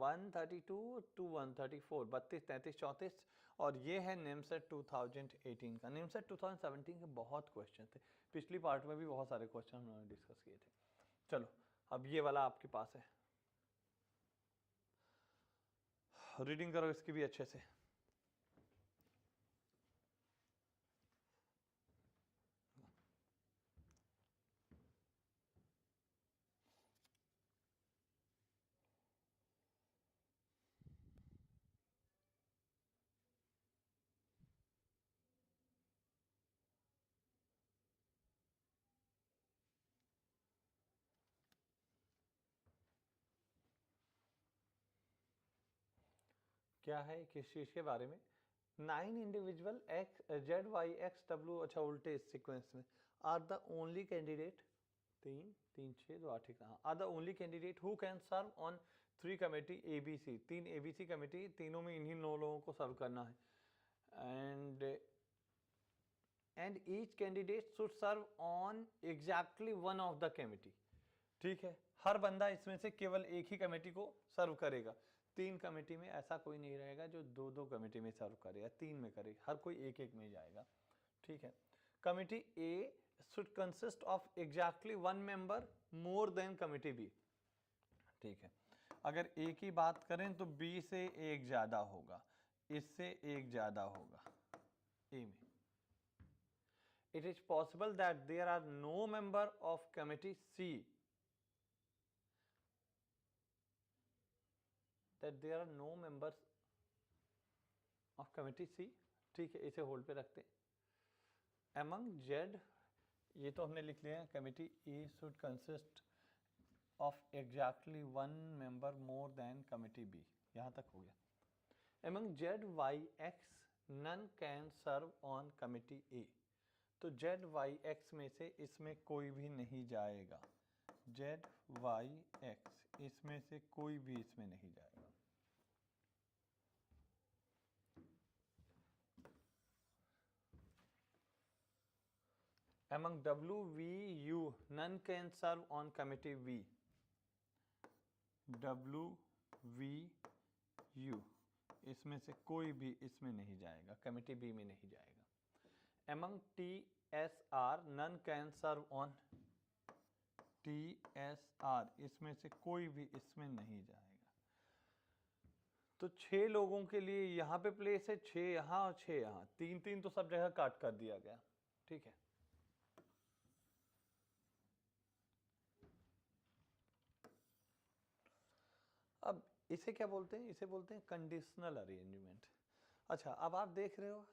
132 to 134, 32, 33, 34, और ये है निमसेट 2018 का। निमसेट 2017 के बहुत क्वेश्चन थे, पिछली पार्ट में भी बहुत सारे क्वेश्चन उन्होंने डिस्कस किए थे। चलो अब ये वाला आपके पास है, रीडिंग करो इसकी भी अच्छे से। क्या है किस चीज के बारे में? 9 individual X Z Y X W, अच्छा उल्टे इस सीक्वेंस में, are the only candidate, 3 3 6 2 8, are the only candidate who can serve on 3 committee ABC, 3 ABC committee, तीनों में इन्हीं 9 लोगों को सर्व करना है। And each candidate should serve on exactly one of the committee. ठीक है, हर बंदा इसमें से केवल एक ही कमेटी को सर्व करेगा। 3 कमेटी में ऐसा कोई नहीं रहेगा जो 2-2 कमेटी में सर्व करे या 3 में करे, हर कोई एक एक में जाएगा। ठीक है, committee A should consist of exactly 1 member more than committee B. ठीक है, अगर ए की बात करें तो बी से एक ज्यादा होगा, इससे एक ज्यादा होगा ए में। It is possible that there are no member of committee C, that there are no members of committee C। ठीक है, इसे होल्ड पे रखते हैं। Among Z, ये तो हमने लिख लिया है, committee E should consist of exactly 1 member more than committee B, यहाँ तक हो गया। Among Z, Y, X, none can serve on committee A, तो जेड वाई एक्स में से इसमें कोई भी नहीं जाएगा, जेड वाई एक्स इसमें से कोई भी इसमें नहीं जाएगा। Among W, V, U, none can serve on committee V, W, V, U इसमें से कोई भी इसमें नहीं जाएगा, कमिटी बी में नहीं जाएगा। Among T, S, R, none can serve on T, S, R इसमें से कोई भी इसमें नहीं जाएगा। तो 6 लोगों के लिए यहाँ पे प्लेस है, 6 यहाँ और 6 यहाँ, 3-3 तो सब जगह काट कर दिया गया। ठीक है, अब इसे क्या बोलते हैं? इसे बोलते हैं कंडीशनल अरेंजमेंट। अच्छा, अब आप देख रहे हो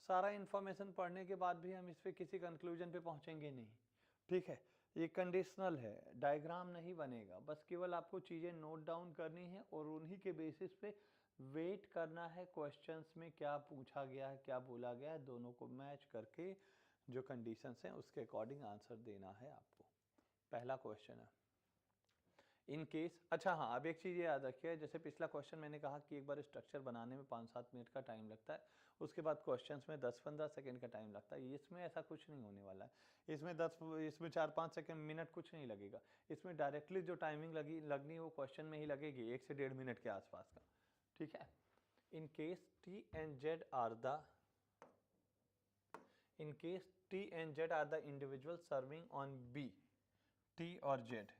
सारा इंफॉर्मेशन पढ़ने के बाद भी हम इस पे किसी कंक्लूजन पे पहुंचेंगे नहीं। ठीक है, ये कंडीशनल है, डायग्राम नहीं बनेगा, बस केवल आपको चीज़ें नोट डाउन करनी है और उन्हीं के बेसिस पे वेट करना है क्वेश्चंस में क्या पूछा गया है, क्या बोला गया है, दोनों को मैच करके जो कंडीशंस हैं उसके अकॉर्डिंग आंसर देना है आपको। पहला क्वेश्चन है इन केस, अच्छा हाँ, अब एक चीज़ ये याद रखिए, जैसे पिछला क्वेश्चन मैंने कहा कि एक बार स्ट्रक्चर बनाने में 5-7 मिनट का टाइम लगता है, उसके बाद क्वेश्चंस में 10-15 सेकंड का टाइम लगता है। इसमें ऐसा कुछ नहीं होने वाला है, इसमें 4-5 सेकंड मिनट कुछ नहीं लगेगा, इसमें डायरेक्टली जो टाइमिंग लगनी है वो क्वेश्चन में ही लगेगी, 1 से 1.5 मिनट के आसपास का। ठीक है, in case T and Z are the individual serving on B, T और Z,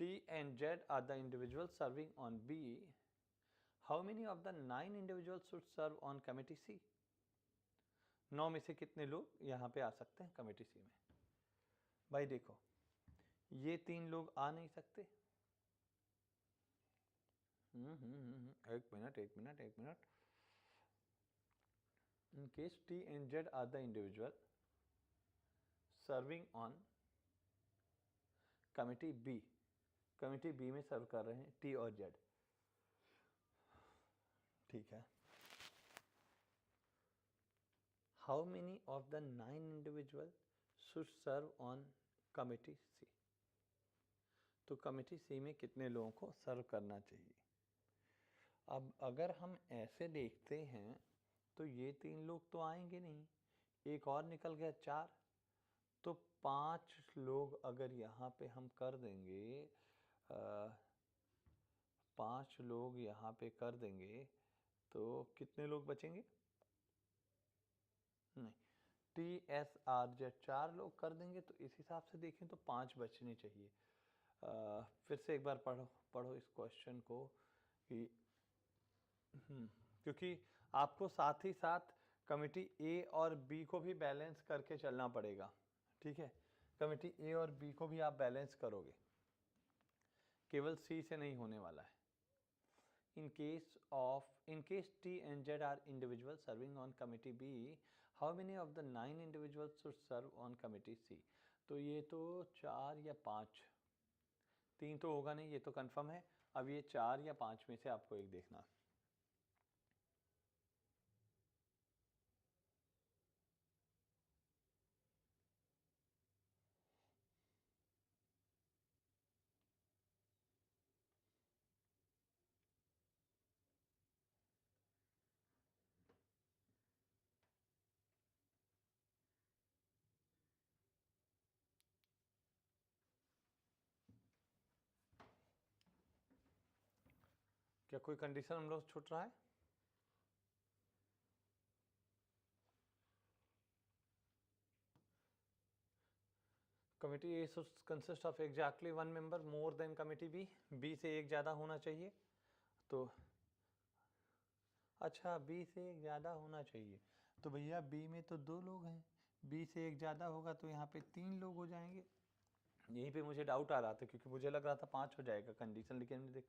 T and Z are the individuals serving on B. How many of the 9 individuals should serve on committee C? 9 में से कितने लोग यहाँ पे आ सकते हैं committee C में? भाई देखो, ये 3 लोग आ नहीं सकते। एक minute. In case T and Z are the individual serving on committee B, committee B में सर्व कर रहे हैं टी और जेड। ठीक है, how many of the 9 individual should serve on committee C, तो कमिटी सी में कितने लोगों को सर्व करना चाहिए? अब अगर हम ऐसे देखते हैं तो ये 3 लोग तो आएंगे नहीं, एक और निकल गया 4, तो 5 लोग अगर यहाँ पे हम कर देंगे, 5 लोग यहाँ पे कर देंगे तो कितने लोग बचेंगे? नहीं, TSR जब 4 लोग कर देंगे तो इस हिसाब से देखें तो 5 बचने चाहिए। फिर से एक बार पढ़ो इस क्वेश्चन को कि क्योंकि आपको साथ ही साथ कमिटी ए और बी को भी बैलेंस करके चलना पड़ेगा, ठीक है। कमिटी ए और बी को भी आप बैलेंस करोगे, केवल सी से नहीं होने वाला है। In case T and Z are individuals serving on committee B, how many of the 9 individuals should serve on committee C? तो ये तो 4 या 5, 3 तो होगा नहीं, ये तो कंफर्म है। अब ये 4 या 5 में से आपको एक देखना। क्या कोई कंडीशन हम लोग छूट रहा है? Committee A consist of exactly 1 member more than committee B, B से एक ज़्यादा होना चाहिए। तो अच्छा, बी से एक ज़्यादा होना चाहिए, तो भैया बी में तो 2 लोग हैं, बी से एक ज़्यादा होगा तो यहाँ पे 3 लोग हो जाएंगे। यहीं पे मुझे डाउट आ रहा था क्योंकि मुझे लग रहा था 5 हो जाएगा कंडीशन, लेकिन देख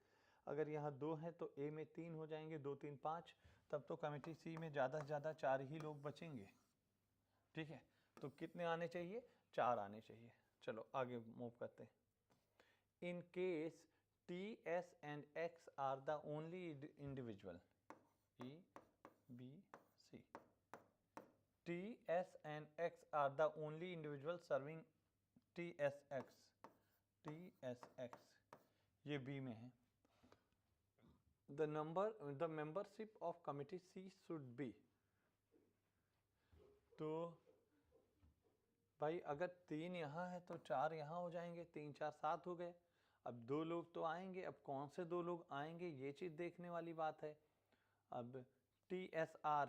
अगर यहाँ 2 हैं तो ए में 3 हो जाएंगे, 2 3 5, तब तो कमिटी सी में ज़्यादा से ज़्यादा 4 ही लोग बचेंगे, ठीक है। तो कितने आने चाहिए? 4 आने चाहिए। चलो आगे मूव करते हैं। In case T S and X are the only individual, E, B, C. T, S and X are the only individuals serving TSX. TSX ये B में है। The membership of committee C should be, तो भाई अगर 3 यहाँ है तो 4 यहाँ हो जाएंगे, 3 4 7 हो गए। अब 2 लोग तो आएंगे, अब कौन से 2 लोग आएंगे ये चीज़ देखने वाली बात है। अब TSR,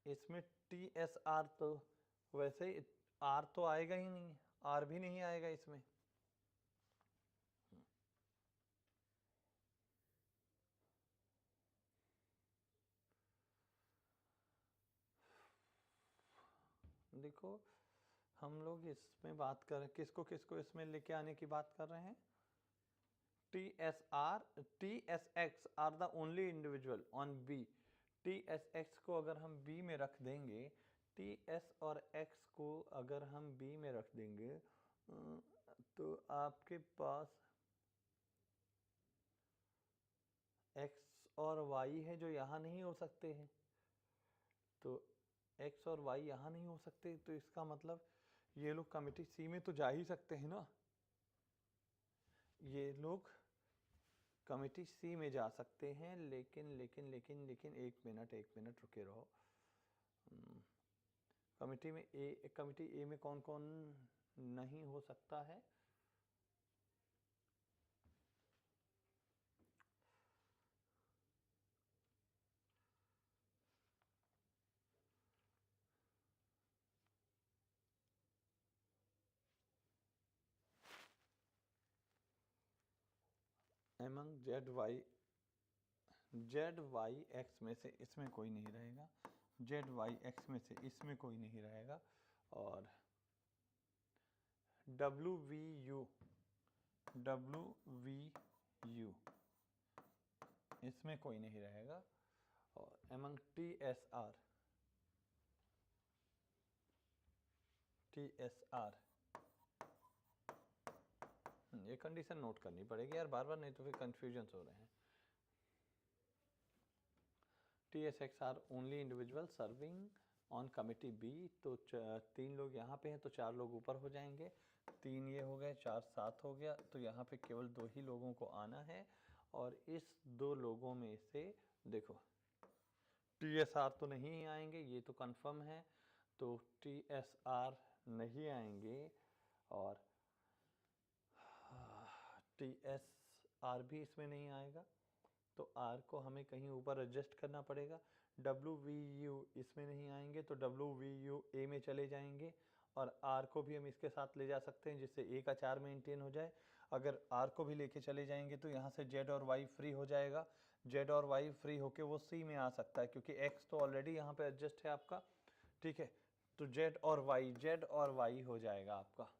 इसमें TSR तो वैसे ही R तो आएगा ही नहीं, R भी नहीं आएगा इसमें। देखो हम लोग इसमें बात कर किसको किसको इसमें लेके आने की बात कर रहे हैं। TSX are the only individual on B। TSX को अगर हम B में रख देंगे, TS और X को अगर हम B में रख देंगे तो आपके पास X और Y है जो यहाँ नहीं हो सकते हैं, तो X और Y यहाँ नहीं हो सकते, तो इसका मतलब ये लोग कमिटी सी में तो जा ही सकते हैं ना, ये लोग कमिटी सी में जा सकते हैं। लेकिन लेकिन लेकिन लेकिन एक मिनट रुके रहो। कमिटी ए में कौन कौन नहीं हो सकता है? एमंग ZYX में से इसमें कोई नहीं रहेगा, ZYX में से इसमें कोई नहीं रहेगा, और WVU इसमें कोई नहीं रहेगा, और एमंग TSR ये कंडीशन नोट करनी पड़ेगी यार बार बार, नहीं तो फिर कंफ्यूजन हो रहे हैं। TSX are only individual serving on committee B, तो 3 लोग यहाँ पे हैं तो 4 लोग ऊपर हो जाएंगे, 3 ये हो गए, 4 7 हो गया, तो यहाँ पे केवल 2 ही लोगों को आना है। और इस 2 लोगों में से देखो TSR तो नहीं आएंगे, ये तो कंफर्म है, तो TSR नहीं आएंगे और टी एस आर भी इसमें नहीं आएगा, तो आर को हमें कहीं ऊपर एडजस्ट करना पड़ेगा। डब्ल्यू वी यू इसमें नहीं आएंगे तो डब्ल्यू वी यू ए में चले जाएंगे, और आर को भी हम इसके साथ ले जा सकते हैं जिससे ए का 4 मेंटेन हो जाए। अगर आर को भी लेके चले जाएंगे तो यहाँ से जेड और वाई फ्री हो जाएगा, जेड और वाई फ्री होके वो सी में आ सकता है क्योंकि एक्स तो ऑलरेडी यहाँ पे एडजस्ट है आपका, ठीक है। तो जेड और वाई हो जाएगा आपका।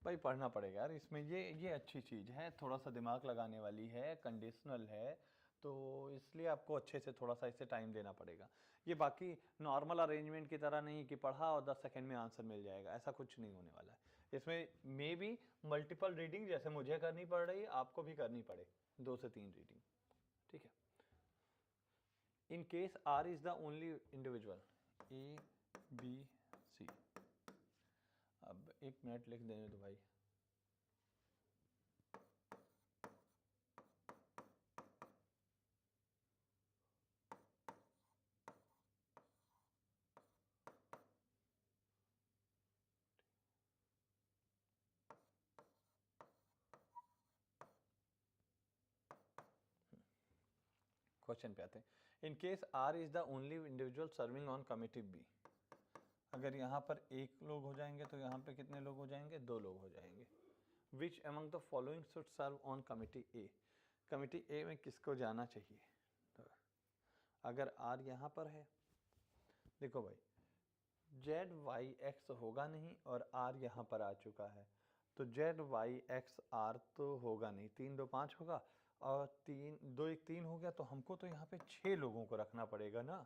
भाई पढ़ना पड़ेगा यार इसमें, ये अच्छी चीज़ है, थोड़ा सा दिमाग लगाने वाली है, कंडीशनल है, तो इसलिए आपको अच्छे से थोड़ा सा इसे टाइम देना पड़ेगा। ये बाकी नॉर्मल अरेंजमेंट की तरह नहीं कि पढ़ा और 10 सेकंड में आंसर मिल जाएगा, ऐसा कुछ नहीं होने वाला है। इसमें मे बी मल्टीपल रीडिंग जैसे मुझे करनी पड़ रही है आपको भी करनी पड़े, 2 से 3 रीडिंग, ठीक है। In case R is the only individual, A B C. अब 1 मिनट लिख देने दो भाई। क्वेश्चन पे आते हैं। In case R is the only individual serving on committee B, अगर यहाँ पर 1 लोग हो जाएंगे तो यहाँ पे कितने लोग हो जाएंगे, 2 लोग हो जाएंगे। Which among the following should serve on committee A, committee A में किसको जाना चाहिए। तो अगर आर यहाँ पर है, देखो भाई जेड वाई एक्स होगा नहीं और आर यहाँ पर आ चुका है, तो जेड वाई एक्स आर तो होगा नहीं, 3 2 5 होगा, और 3 2 1 3 हो गया, तो हमको तो यहाँ पे 6 लोगों को रखना पड़ेगा ना।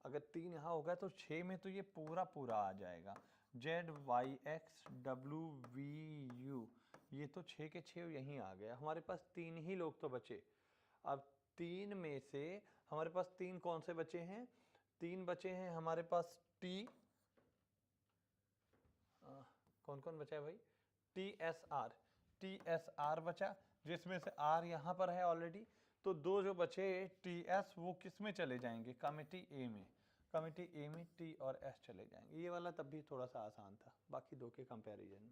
अगर 3 यहाँ होगा तो 6 में तो ये पूरा पूरा आ जाएगा, Z Y X W V U, ये तो 6 के 6 यहीं आ गया। हमारे पास 3 ही लोग तो बचे। अब 3 में से हमारे पास 3 कौन से बचे हैं, 3 बचे हैं हमारे पास टी, कौन कौन बचा है भाई, टी एस आर बचा, जिसमें से आर यहाँ पर है ऑलरेडी, तो 2 जो बचे टी एस वो किस में चले जाएंगे, कमिटी ए में, कमिटी ए में टी और एस चले जाएंगे। ये वाला तब भी थोड़ा सा आसान था बाकी 2 के कंपैरिजन में।